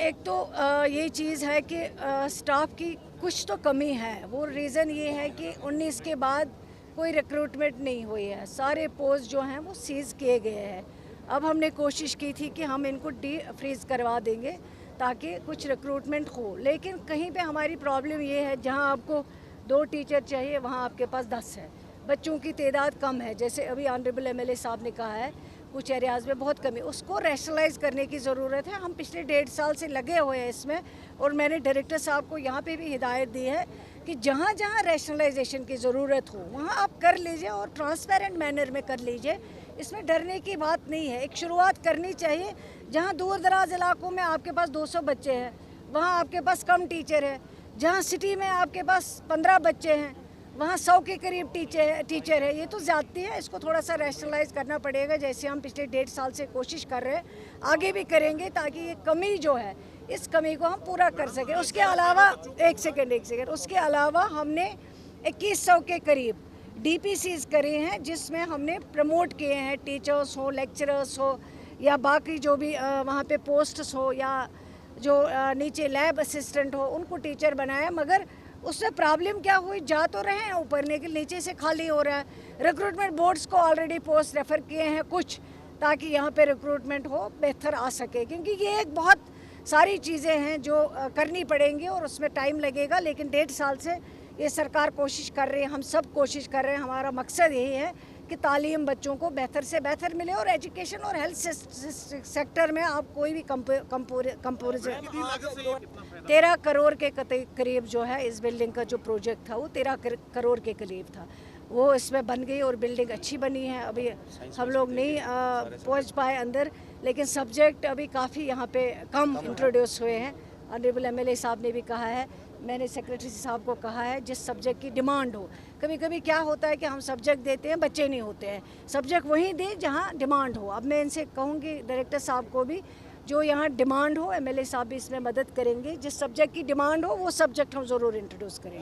एक तो ये चीज़ है कि स्टाफ की कुछ तो कमी है। वो रीज़न ये है कि 19 के बाद कोई रिक्रूटमेंट नहीं हुई है, सारे पोस्ट जो हैं वो सीज़ किए गए हैं। अब हमने कोशिश की थी कि हम इनको डी फ्रीज़ करवा देंगे ताकि कुछ रिक्रूटमेंट हो, लेकिन कहीं पे हमारी प्रॉब्लम ये है जहां आपको 2 टीचर चाहिए वहां आपके पास 10 है। बच्चों की तादाद कम है, जैसे अभी ऑनरेबल एमएलए साहब ने कहा है कुछ एरियाज़ में बहुत कमी, उसको रैशनलाइज करने की ज़रूरत है। हम पिछले 1.5 साल से लगे हुए हैं इसमें, और मैंने डायरेक्टर साहब को यहाँ पे भी हिदायत दी है कि जहाँ जहाँ रैशनलाइजेशन की ज़रूरत हो वहाँ आप कर लीजिए और ट्रांसपेरेंट मैनर में कर लीजिए। इसमें डरने की बात नहीं है, एक शुरुआत करनी चाहिए। जहाँ दूर दराज इलाकों में आपके पास 200 बच्चे हैं वहाँ आपके पास कम टीचर है, जहाँ सिटी में आपके पास 15 बच्चे हैं वहाँ 100 के करीब टीचर है। ये तो ज़्यादती है, इसको थोड़ा सा रैशनलाइज करना पड़ेगा, जैसे हम पिछले 1.5 साल से कोशिश कर रहे हैं, आगे भी करेंगे ताकि ये कमी जो है इस कमी को हम पूरा कर सकें। उसके अलावा एक सेकेंड उसके अलावा हमने 2100 के करीब DPCs करे हैं, जिसमें हमने प्रमोट किए हैं, टीचर्स हो, लेक्चरर्स हो या बाकी जो भी वहाँ पे पोस्ट्स हो या जो नीचे लैब असिस्टेंट हो उनको टीचर बनाया। मगर उससे प्रॉब्लम क्या हुई, जा तो रहे हैं ऊपर लेकिन नीचे से खाली हो रहा है। रिक्रूटमेंट बोर्ड्स को ऑलरेडी पोस्ट रेफ़र किए हैं कुछ, ताकि यहाँ पे रिक्रूटमेंट हो बेहतर आ सके, क्योंकि ये एक बहुत सारी चीज़ें हैं जो करनी पड़ेंगी और उसमें टाइम लगेगा। लेकिन 1.5 साल से ये सरकार कोशिश कर रही है, हम सब कोशिश कर रहे हैं। हमारा मकसद यही है कि तालीम बच्चों को बेहतर से बेहतर मिले, और एजुकेशन और हेल्थ सेक्टर में आप कोई भी कंपोजिशन 13 करोड़ के करीब जो है इस बिल्डिंग का जो प्रोजेक्ट था वो 13 करोड़ के करीब था, वो इसमें बन गई और बिल्डिंग अच्छी बनी है। अभी हम लोग नहीं पहुंच पाए अंदर, लेकिन सब्जेक्ट अभी काफ़ी यहाँ पे कम इंट्रोड्यूस हुए हैं। ऑनरेबल एमएलए साहब ने भी कहा है, मैंने सेक्रेटरी साहब को कहा है, जिस सब्जेक्ट की डिमांड हो। कभी कभी क्या होता है कि हम सब्जेक्ट देते हैं, बच्चे नहीं होते हैं, सब्जेक्ट वहीं दें जहाँ डिमांड हो। अब मैं इनसे कहूँगी डायरेक्टर साहब को भी, जो यहाँ डिमांड हो, एमएलए साहब भी इसमें मदद करेंगे, जिस सब्जेक्ट की डिमांड हो वो सब्जेक्ट हम ज़रूर इंट्रोड्यूस करेंगे।